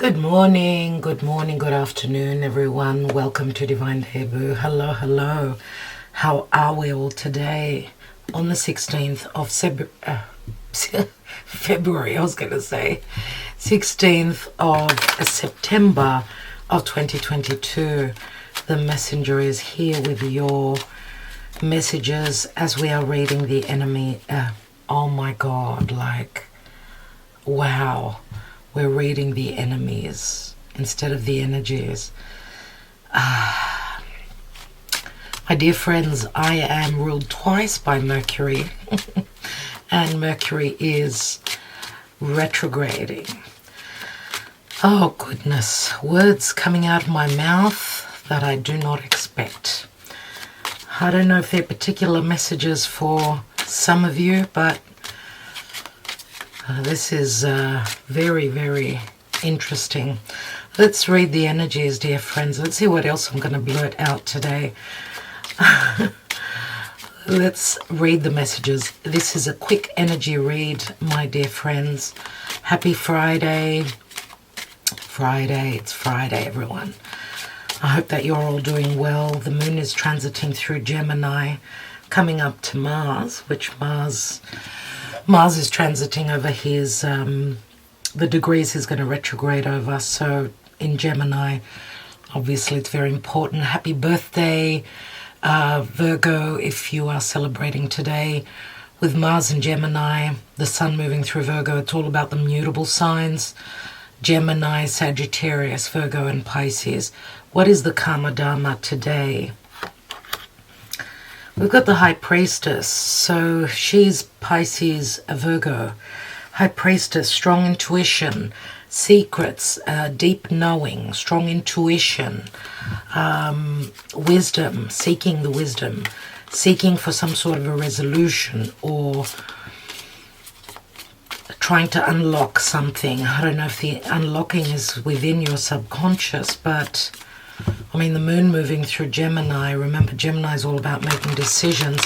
good morning, good afternoon, everyone. Welcome to Divine Debut. Hello, hello. How are we all today? On the 16th of February, I was going to say, 16th of September of 2022. The messenger is here with your messages as we are reading the enemy. Oh my God, like, wow. We're reading the enemies instead of the energies. My dear friends, I am ruled twice by Mercury. And Mercury is retrograding. Oh goodness, words coming out of my mouth that I do not expect. I don't know if they're particular messages for some of you, but this is very, very interesting. Let's read the energies, dear friends. Let's see what else I'm going to blurt out today. Let's read the messages. This is a quick energy read, my dear friends. Happy Friday. It's Friday, everyone. I hope that you're all doing well. The moon is transiting through Gemini, coming up to Mars, which Mars is transiting over his, the degrees he's going to retrograde over. So in Gemini, obviously it's very important. Happy birthday, Virgo, if you are celebrating today. With Mars and Gemini, the sun moving through Virgo, it's all about the mutable signs. Gemini, Sagittarius, Virgo and Pisces. What is the Karma Dharma today? We've got the High Priestess, so she's Pisces, a Virgo. High Priestess, strong intuition, secrets, deep knowing, strong intuition, wisdom, seeking the wisdom, seeking for some sort of a resolution or trying to unlock something. I don't know if the unlocking is within your subconscious, but I mean, the moon moving through Gemini, remember Gemini is all about making decisions.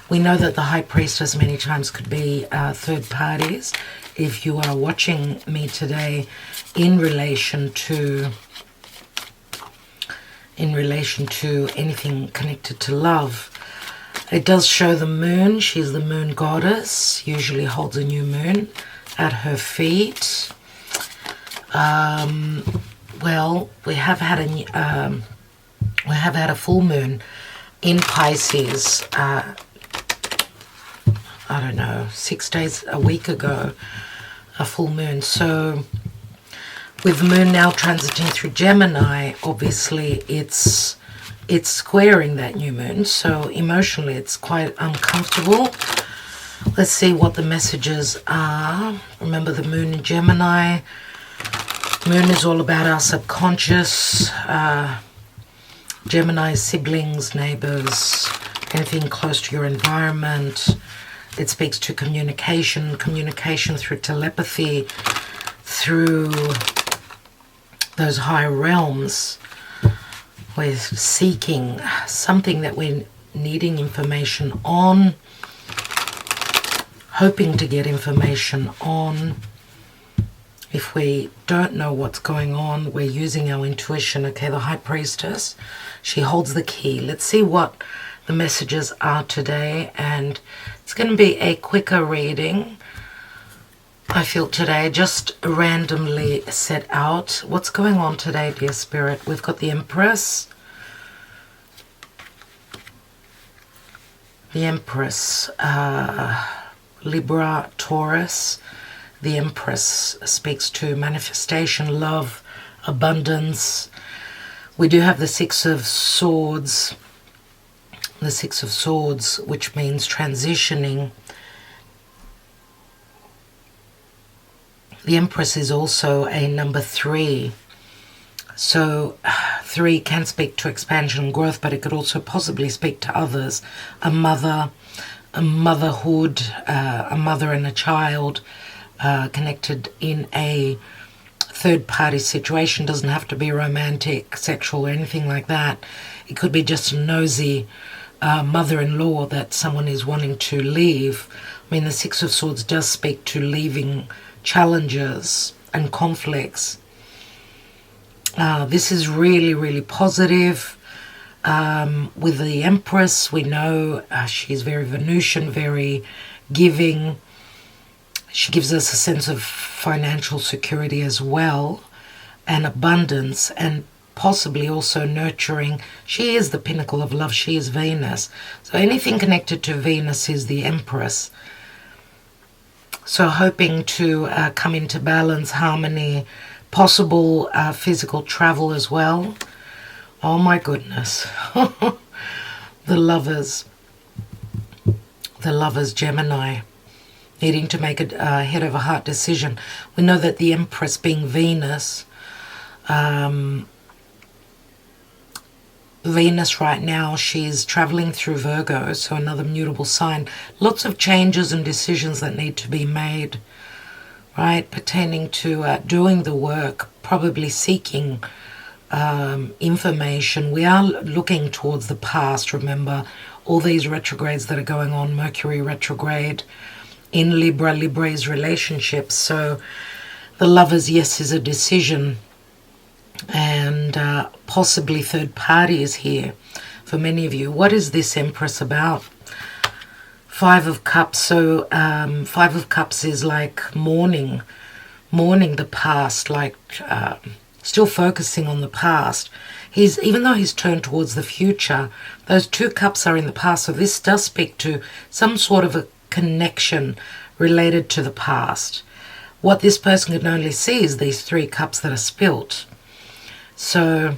We know that the High Priestess many times could be third parties. If you are watching me today in relation to anything connected to love, it does show the moon. She's the moon goddess, usually holds a new moon at her feet. Well, we have had a full moon in Pisces. I don't know, 6 days, a week ago, a full moon. So with the moon now transiting through Gemini, obviously it's squaring that new moon. So emotionally, it's quite uncomfortable. Let's see what the messages are. Remember the moon in Gemini. Moon is all about our subconscious. Gemini, siblings, neighbors, anything close to your environment. It speaks to communication through telepathy, through those higher realms. We're seeking something that we're needing information on, hoping to get information on. If we don't know what's going on, we're using our intuition. Okay, the High Priestess, she holds the key. Let's see what the messages are today. And it's going to be a quicker reading, I feel, today. Just randomly set out. What's going on today, dear Spirit? We've got the Empress. The Empress, Libra, Taurus. The Empress speaks to manifestation, love, abundance. We do have the Six of Swords. The Six of Swords, which means transitioning. The Empress is also a number 3. So 3 can speak to expansion and growth, but it could also possibly speak to others. A mother, a motherhood, a mother and a child. Connected in a third-party situation. Doesn't have to be romantic, sexual, or anything like that. It could be just a nosy mother-in-law that someone is wanting to leave. I mean, the Six of Swords does speak to leaving challenges and conflicts. This is really, really positive. With the Empress, we know she's very Venusian, very giving. She gives us a sense of financial security as well, and abundance, and possibly also nurturing. She is the pinnacle of love. She is Venus. So anything connected to Venus is the Empress. So hoping to come into balance, harmony, possible physical travel as well. Oh my goodness. The lovers. The lovers, Gemini. Needing to make a head over heart decision. We know that the Empress being Venus, Venus right now, she's traveling through Virgo, so another mutable sign. Lots of changes and decisions that need to be made, right, pertaining to doing the work, probably seeking information. We are looking towards the past. Remember, all these retrogrades that are going on, Mercury retrograde in Libra. Libra is relationships, so the lovers, yes, is a decision. And possibly third parties here for many of you. What is this Empress about? Five of Cups. So Five of Cups is like mourning the past, like still focusing on the past. Even though he's turned towards the future, those two cups are in the past. So this does speak to some sort of a connection related to the past. What this person can only see is these three cups that are spilt. So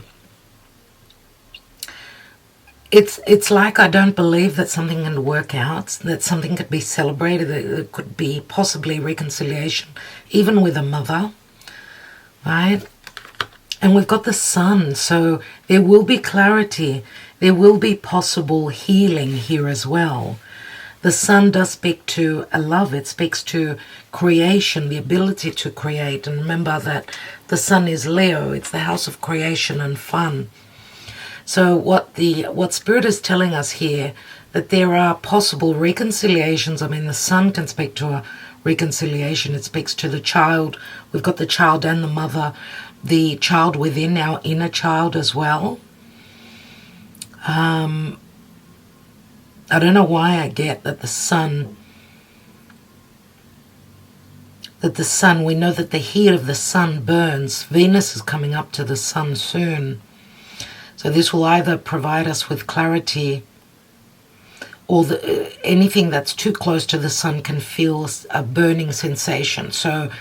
it's like I don't believe that something can work out, that something could be celebrated, that there could be possibly reconciliation, even with a mother, right? And we've got the Sun, so there will be clarity. There will be possible healing here as well. The Sun does speak to a love. It speaks to creation, the ability to create. And remember that the Sun is Leo. It's the house of creation and fun. So what Spirit is telling us here, that there are possible reconciliations. I mean, the Sun can speak to a reconciliation. It speaks to the child. We've got the child and the mother, the child within, our inner child as well. I don't know why I get that the sun, we know that the heat of the sun burns. Venus is coming up to the sun soon. So this will either provide us with clarity, or anything that's too close to the sun can feel a burning sensation. So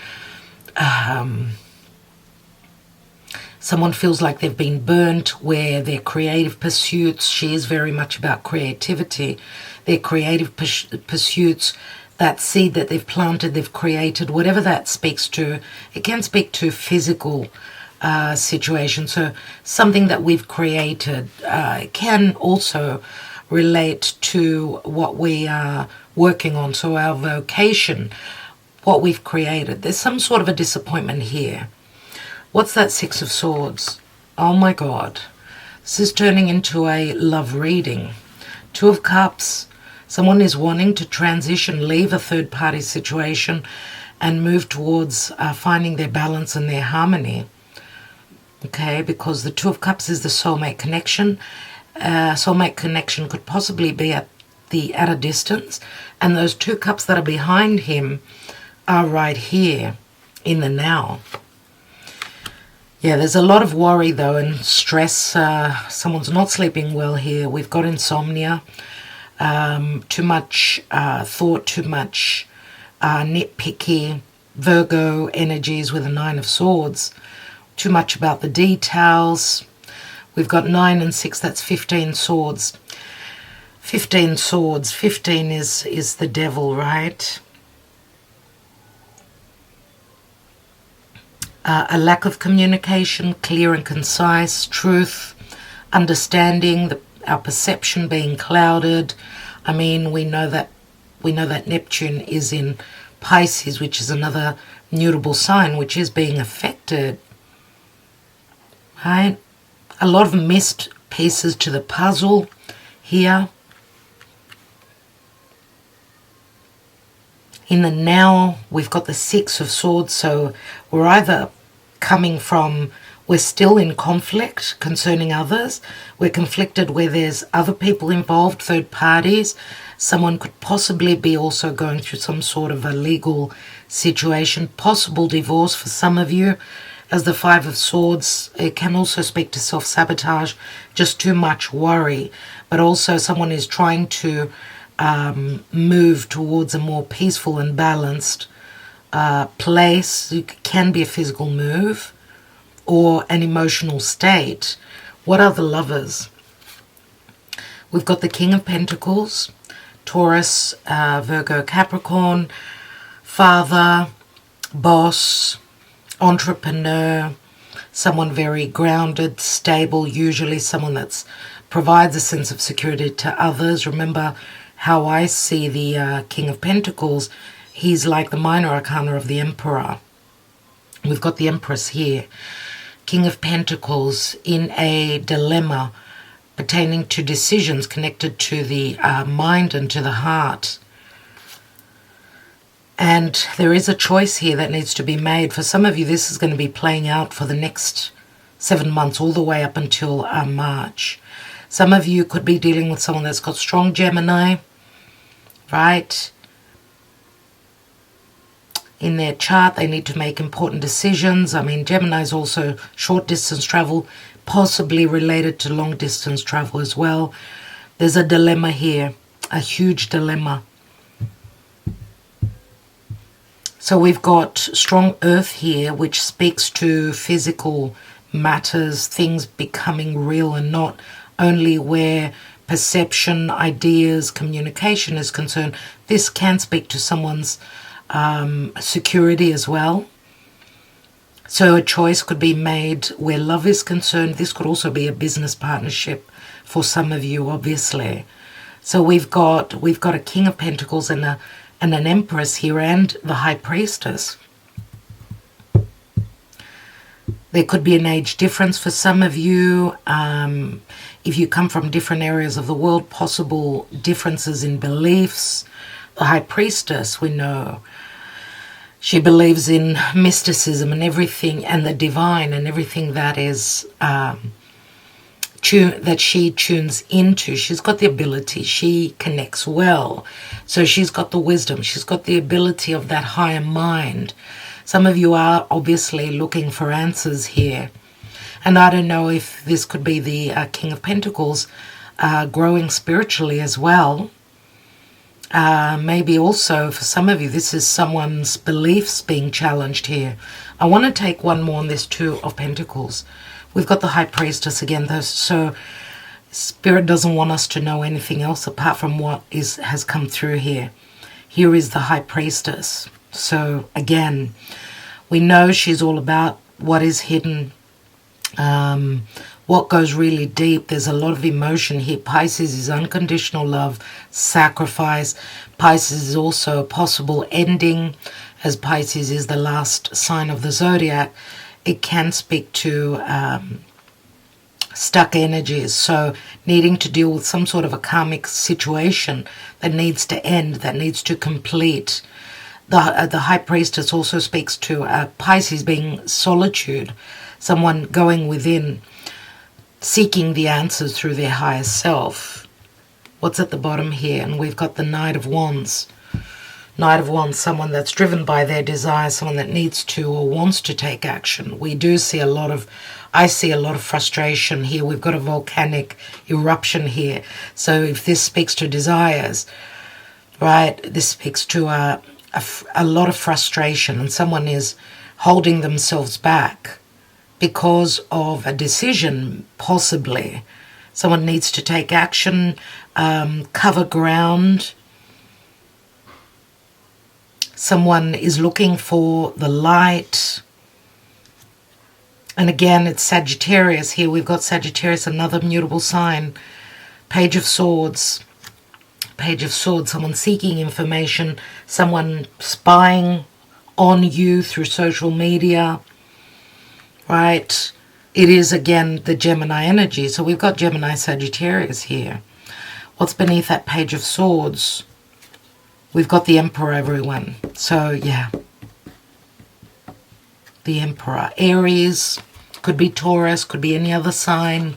someone feels like they've been burnt, where their creative pursuits, she is very much about creativity, their creative pursuits, that seed that they've planted, they've created, whatever that speaks to. It can speak to physical situations. So something that we've created can also relate to what we are working on. So our vocation, what we've created. There's some sort of a disappointment here. What's that Six of Swords? Oh my God. This is turning into a love reading. Two of Cups. Someone is wanting to transition, leave a third-party situation and move towards finding their balance and their harmony. Okay, because the Two of Cups is the soulmate connection. Soulmate connection could possibly be at a distance. And those two cups that are behind him are right here in the now. Yeah, there's a lot of worry, though, and stress. Someone's not sleeping well here. We've got insomnia, too much thought, too much nitpicky, Virgo energies with a Nine of Swords, too much about the details. We've got 9 and 6, that's 15 swords. 15 swords, 15 is the devil, right? A lack of communication, clear and concise, truth, understanding, our perception being clouded. I mean, we know that Neptune is in Pisces, which is another mutable sign, which is being affected. Right? A lot of missed pieces to the puzzle here. In the now, we've got the Six of Swords, so we're either coming from We're still in conflict concerning others. We're conflicted where there's other people involved, third parties. Someone could possibly be also going through some sort of a legal situation, possible divorce for some of you. As the Five of Swords, it can also speak to self-sabotage, just too much worry. But also someone is trying to move towards a more peaceful and balanced place. It can be a physical move or an emotional state. What are the lovers? We've got the King of Pentacles, Taurus, Virgo, Capricorn, father, boss, entrepreneur, someone very grounded, stable, usually someone that provides a sense of security to others. Remember how I see the King of Pentacles, he's like the minor arcana of the Emperor. We've got the Empress here. King of Pentacles in a dilemma pertaining to decisions connected to the mind and to the heart. And there is a choice here that needs to be made. For some of you, this is going to be playing out for the next 7 months, all the way up until March. Some of you could be dealing with someone that's got strong Gemini, right? In their chart, they need to make important decisions. I mean, Gemini is also short distance travel, possibly related to long distance travel as well. There's a dilemma here, a huge dilemma. So we've got strong earth here, which speaks to physical matters, things becoming real and not only where perception, ideas, communication is concerned. This can speak to someone's security as well. So a choice could be made where love is concerned. This could also be a business partnership for some of you, obviously. So we've got a King of Pentacles and an Empress here and the High Priestess. There could be an age difference for some of you. If you come from different areas of the world, possible differences in beliefs. The High Priestess, we know, she believes in mysticism and everything, and the divine, and everything that is that she tunes into. She's got the ability. She connects well. So she's got the wisdom. She's got the ability of that higher mind. Some of you are obviously looking for answers here. And I don't know if this could be the King of Pentacles growing spiritually as well. Maybe also for some of you, this is someone's beliefs being challenged here. I want to take one more on this Two of Pentacles. We've got the High Priestess again, though, so Spirit doesn't want us to know anything else apart from what has come through here. Here is the High Priestess. So again, we know she's all about what is hidden, what goes really deep. There's a lot of emotion here. Pisces is unconditional love, sacrifice. Pisces is also a possible ending, as Pisces is the last sign of the zodiac. It can speak to stuck energies, so needing to deal with some sort of a karmic situation that needs to end, that needs to complete. The High Priestess also speaks to Pisces being solitude, someone going within, seeking the answers through their higher self. What's at the bottom here? And we've got the Knight of Wands. Knight of Wands, someone that's driven by their desires, someone that needs to or wants to take action. We do see I see a lot of frustration here. We've got a volcanic eruption here. So if this speaks to desires, right, this speaks to a lot of frustration, and someone is holding themselves back because of a decision, possibly. Someone needs to take action, cover ground. Someone is looking for the light. And again, it's Sagittarius here. We've got Sagittarius, another mutable sign. Page of Swords. Page of Swords, someone seeking information, someone spying on you through social media, right? It is, again, the Gemini energy. So we've got Gemini Sagittarius here. What's beneath that Page of Swords? We've got the Emperor, everyone. So, yeah. The Emperor. Aries, Could be Taurus, could be any other sign.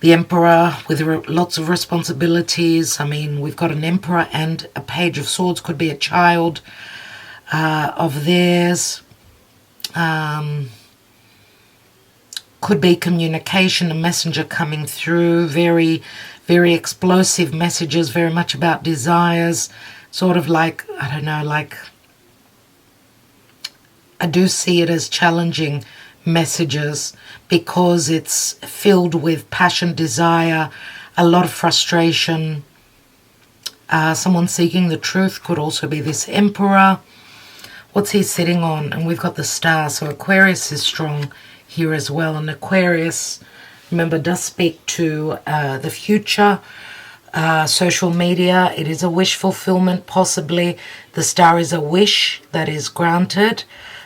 The Emperor with lots of responsibilities. I mean, we've got an Emperor and a Page of Swords. Could be a child of theirs. Could be communication, a messenger coming through. Very, very explosive messages, very much about desires. Sort of like, I don't know, like, I do see it as challenging messages because it's filled with passion, desire, a lot of frustration. Someone seeking the truth could also be this Emperor. What's he sitting on? And we've got the Star. So Aquarius is strong here as well. And Aquarius, remember, does speak to the future, social media. It is a wish fulfillment, possibly. The Star is a wish that is granted,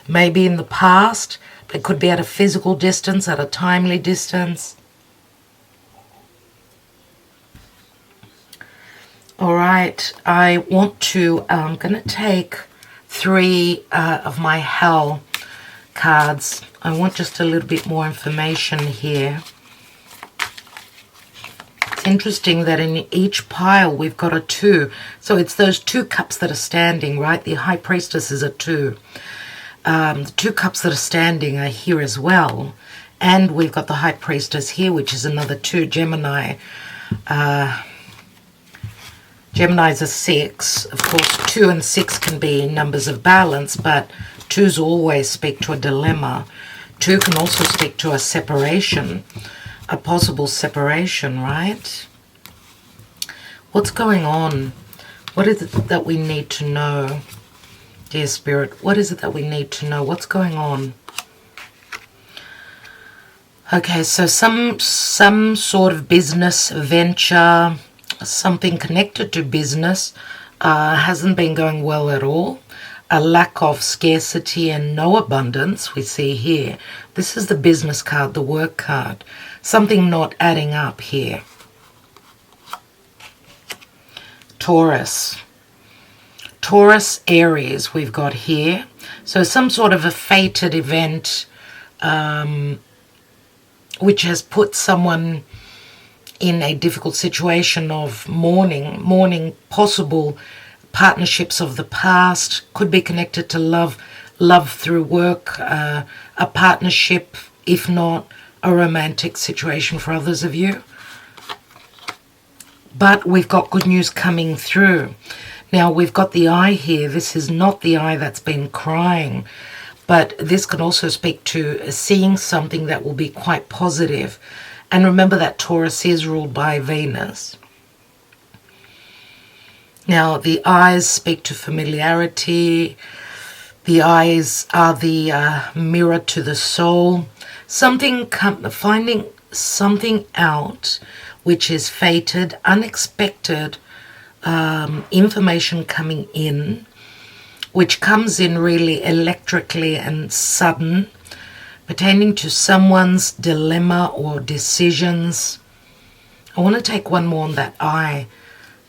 maybe in the past. It could be at a physical distance, at a timely distance. All right, I'm going to take 3 of my Hell cards. I want just a little bit more information here. It's interesting that in each pile we've got a 2. So it's those 2 cups that are standing, right? The High Priestess is a 2. The 2 cups that are standing are here as well. And we've got the High Priestess here, which is another 2. Gemini. Gemini is a 6. Of course, 2 and 6 can be numbers of balance, but 2s always speak to a dilemma. 2 can also speak to a separation, a possible separation, right? What's going on? What is it that we need to know? Dear Spirit, what is it that we need to know? What's going on? Okay, so some sort of business venture, something connected to business, hasn't been going well at all. A lack of scarcity and no abundance we see here. This is the business card, the work card. Something not adding up here. Taurus. Taurus, Aries we've got here. So some sort of a fated event which has put someone in a difficult situation of mourning possible partnerships of the past. Could be connected to love through work, a partnership, if not a romantic situation for others of you. But we've got good news coming through. Now, we've got the eye here. This is not the eye that's been crying, but this can also speak to seeing something that will be quite positive. And remember that Taurus is ruled by Venus. Now, the eyes speak to familiarity. The eyes are the mirror to the soul. Finding something out which is fated, unexpected, information coming in, which comes in really electrically and sudden, pertaining to someone's dilemma or decisions. I want to take one more on that eye,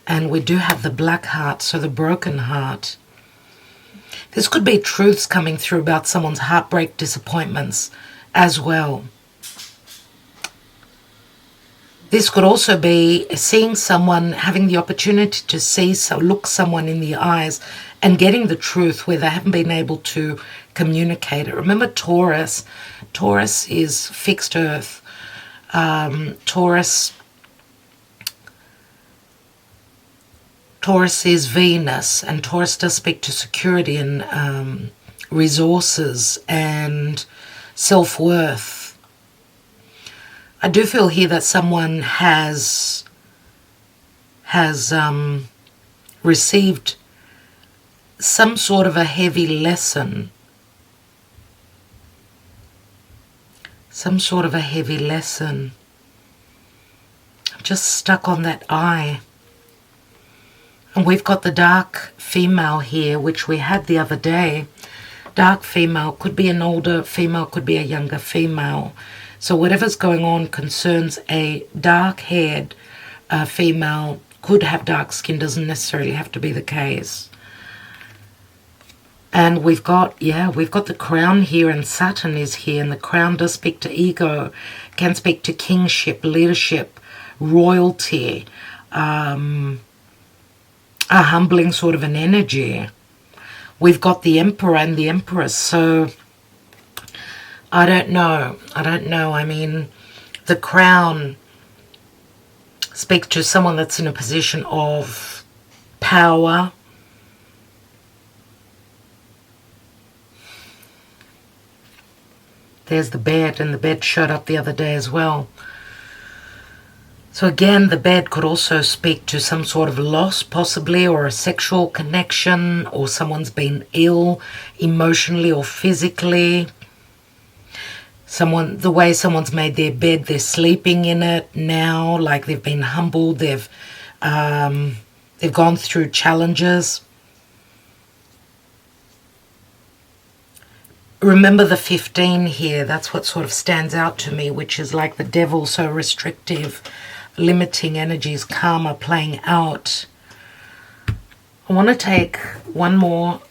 and we do have the black heart, so the broken heart. This could be truths coming through about someone's heartbreak, disappointments as well. This could also be seeing someone, having the opportunity to look someone in the eyes and getting the truth where they haven't been able to communicate it. Remember Taurus is fixed earth. Taurus is Venus, and Taurus does speak to security and resources and self-worth. I do feel here that someone has received some sort of a heavy lesson. Some sort of a heavy lesson. I'm just stuck on that eye. And we've got the dark female here, which we had the other day. Dark female could be an older female, could be a younger female. So whatever's going on concerns a dark-haired female. Could have dark skin, doesn't necessarily have to be the case. And we've got the crown here, and Saturn is here, and the crown does speak to ego, can speak to kingship, leadership, royalty, a humbling sort of an energy. We've got the Emperor and the Empress, so I don't know. I mean, the crown speaks to someone that's in a position of power. There's the bed, and the bed showed up the other day as well. So again, the bed could also speak to some sort of loss, possibly, or a sexual connection, or someone's been ill emotionally or physically. The way someone's made their bed, they're sleeping in it now, like they've been humbled, they've gone through challenges. Remember the 15 here, that's what sort of stands out to me, which is like the devil, so restrictive, limiting energies, karma playing out. I want to take one more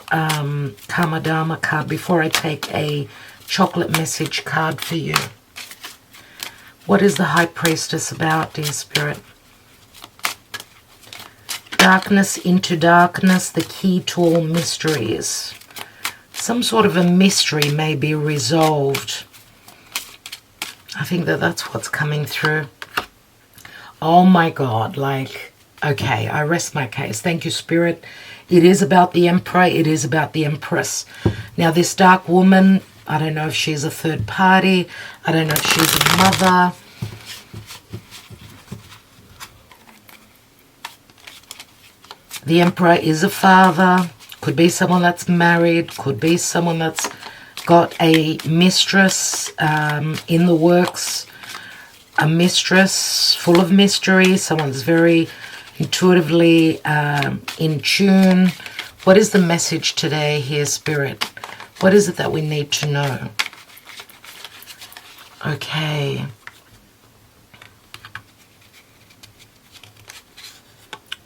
Karma Dharma card before I take a chocolate message card for you. What is the High Priestess about, dear Spirit? Darkness into darkness, the key to all mysteries. Some sort of a mystery may be resolved. I think that's what's coming through. Oh my God, like, okay, I rest my case. Thank you, Spirit. It is about the Emperor. It is about the Empress. Now, this dark woman, I don't know if she's a third party. I don't know if she's a mother. The Emperor is a father. Could be someone that's married. Could be someone that's got a mistress in the works. A mistress full of mystery. Someone's very intuitively in tune. What is the message today here, Spirit? What is it that we need to know? Okay.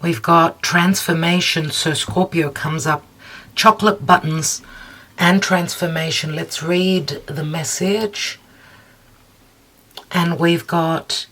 We've got transformation. So Scorpio comes up. Chocolate buttons and transformation. Let's read the message. And we've got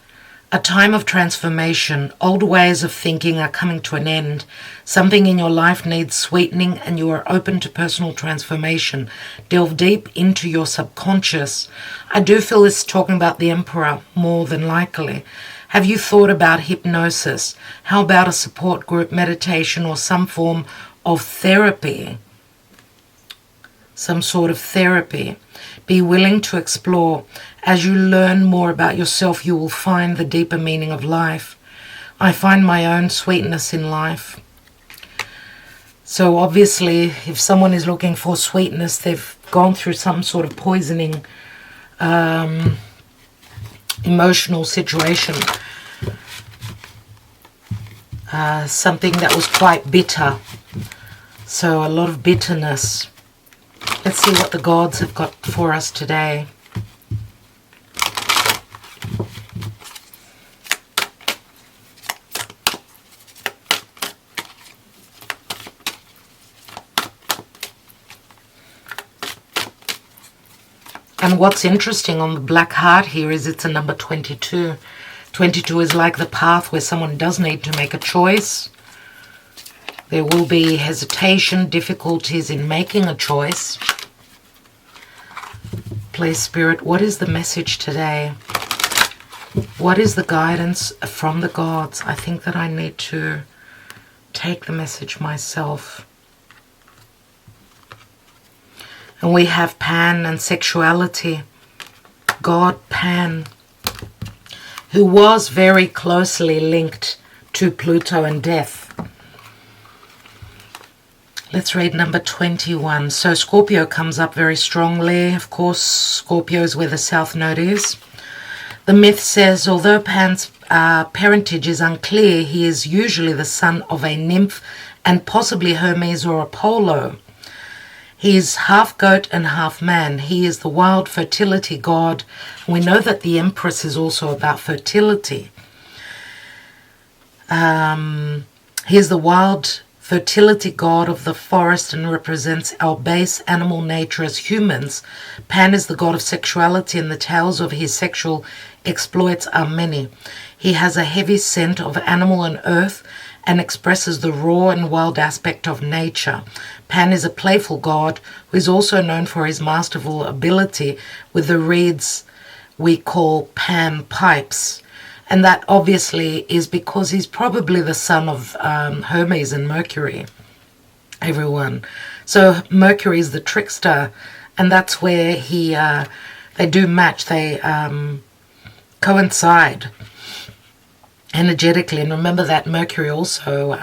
a time of transformation. Old ways of thinking are coming to an end. Something in your life needs sweetening, and you are open to personal transformation. Delve deep into your subconscious. I do feel this is talking about the Emperor more than likely. Have you thought about hypnosis? How about a support group, meditation, or some form of therapy? Some sort of therapy. Be willing to explore. As you learn more about yourself, you will find the deeper meaning of life. I find my own sweetness in life. So obviously, if someone is looking for sweetness, they've gone through some sort of poisoning emotional situation. Something that was quite bitter. So a lot of bitterness. Let's see what the gods have got for us today. And what's interesting on the black heart here is it's a number 22. 22 is like the path where someone does need to make a choice. There will be hesitation, difficulties in making a choice. Please, Spirit, what is the message today? What is the guidance from the gods? I think that I need to take the message myself. And we have Pan and sexuality. God Pan, who was very closely linked to Pluto and death. Let's read number 21. So Scorpio comes up very strongly. Of course, Scorpio is where the South Node is. The myth says, although Pan's parentage is unclear, he is usually the son of a nymph and possibly Hermes or Apollo. He is half goat and half man. He is the wild fertility god. We know that the Empress is also about fertility. He is the wild fertility god of the forest and represents our base animal nature as humans. Pan is the god of sexuality, and the tales of his sexual exploits are many. He has a heavy scent of animal and earth and expresses the raw and wild aspect of nature. Pan is a playful god who is also known for his masterful ability with the reeds we call pan pipes. And that obviously is because he's probably the son of Hermes and Mercury, everyone. So Mercury is the trickster, and that's where they do match, they coincide energetically. And remember that Mercury also,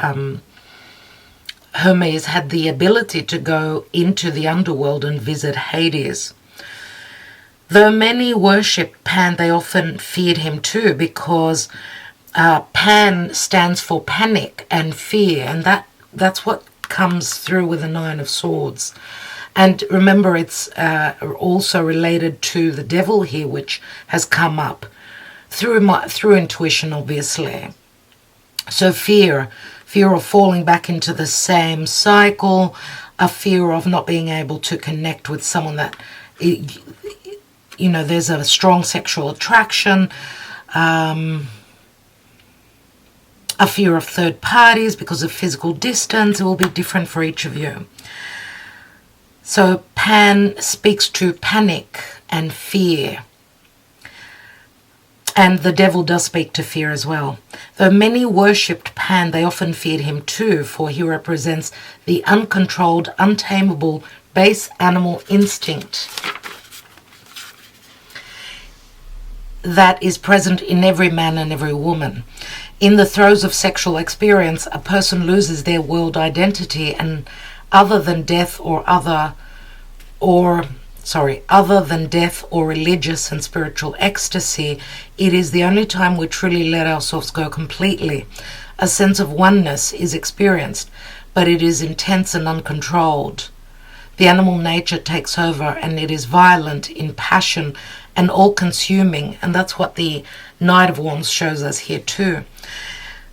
Hermes had the ability to go into the underworld and visit Hades. Though many worshipped Pan, they often feared him too, because Pan stands for panic and fear, and that's what comes through with the Nine of Swords. And remember, it's also related to the devil here, which has come up through intuition, obviously. So fear of falling back into the same cycle, a fear of not being able to connect with someone that, you know, there's a strong sexual attraction, a fear of third parties because of physical distance. It will be different for each of you. So Pan speaks to panic and fear. And the devil does speak to fear as well. Though many worshipped Pan, they often feared him too, for he represents the uncontrolled, untamable, base animal instinct that is present in every man and every woman. In the throes of sexual experience, a person loses their world identity, and other than death or religious and spiritual ecstasy, it is the only time we truly let ourselves go completely. A sense of oneness is experienced, but it is intense and uncontrolled. The animal nature takes over, and it is violent in passion and all-consuming, and that's what the Knight of Wands shows us here too.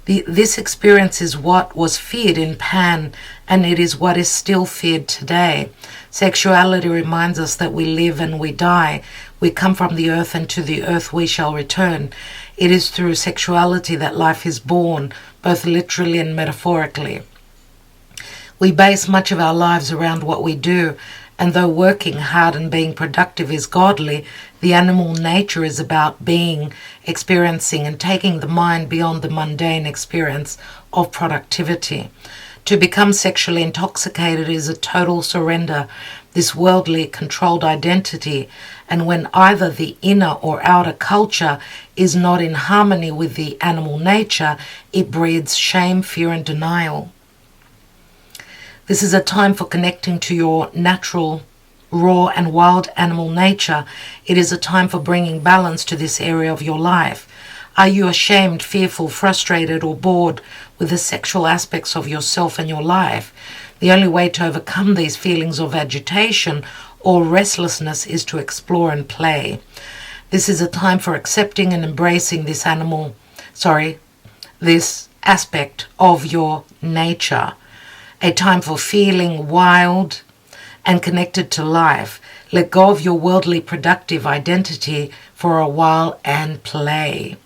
This experience is what was feared in Pan, and it is what is still feared today. Sexuality reminds us that we live and we die. We come from the earth, and to the earth we shall return. It is through sexuality that life is born, both literally and metaphorically. We base much of our lives around what we do, and though working hard and being productive is godly, the animal nature is about being, experiencing, and taking the mind beyond the mundane experience of productivity. To become sexually intoxicated is a total surrender, this worldly controlled identity, and when either the inner or outer culture is not in harmony with the animal nature, it breeds shame, fear, and denial. This is a time for connecting to your natural, raw, and wild animal nature. It is a time for bringing balance to this area of your life. Are you ashamed, fearful, frustrated, or bored with the sexual aspects of yourself and your life? The only way to overcome these feelings of agitation or restlessness is to explore and play. This is a time for accepting and embracing this aspect of your nature. A time for feeling wild and connected to life. Let go of your worldly productive identity for a while and play.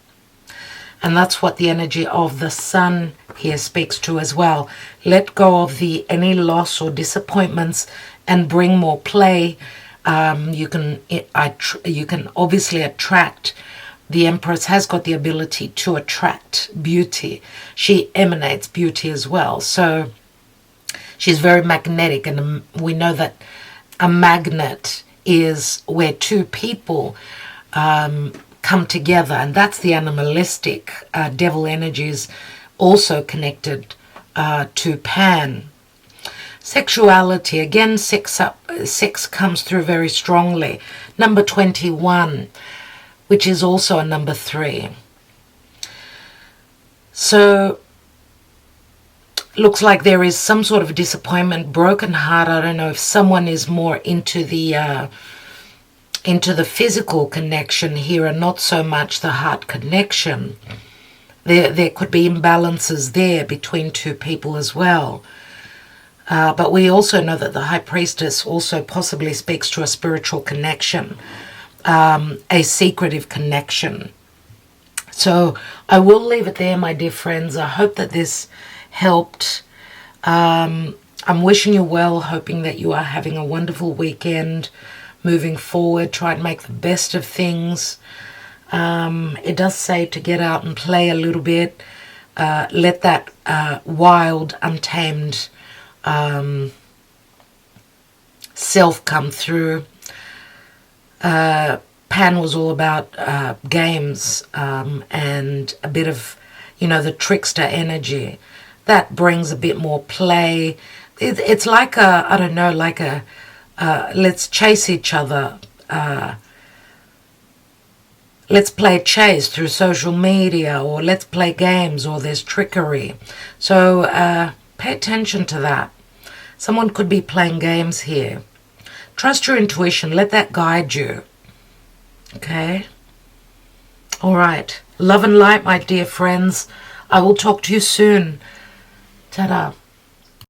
And that's what the energy of the Sun here speaks to as well. Let go of any loss or disappointments and bring more play. You can obviously attract. The Empress has got the ability to attract beauty. She emanates beauty as well. So she's very magnetic, and we know that a magnet is where two people come together, and that's the animalistic devil energies also connected to Pan. Sexuality, again, sex comes through very strongly. Number 21, which is also a number 3. So looks like there is some sort of disappointment, broken heart. I don't know if someone is more into the physical connection here and not so much the heart connection. There could be imbalances there between two people as well. But we also know that the High Priestess also possibly speaks to a spiritual connection, a secretive connection. So I will leave it there, my dear friends. I hope that this helped. I'm wishing you well, hoping that you are having a wonderful weekend moving forward. Try and make the best of things. It does say to get out and play a little bit. Let that wild, untamed self come through. Pan was all about games and a bit of, the trickster energy. That brings a bit more play. It's like I don't know, like let's chase each other. Let's play chase through social media, or let's play games, or there's trickery. So pay attention to that. Someone could be playing games here. Trust your intuition. Let that guide you. Okay? All right. Love and light, my dear friends. I will talk to you soon. Ta-da.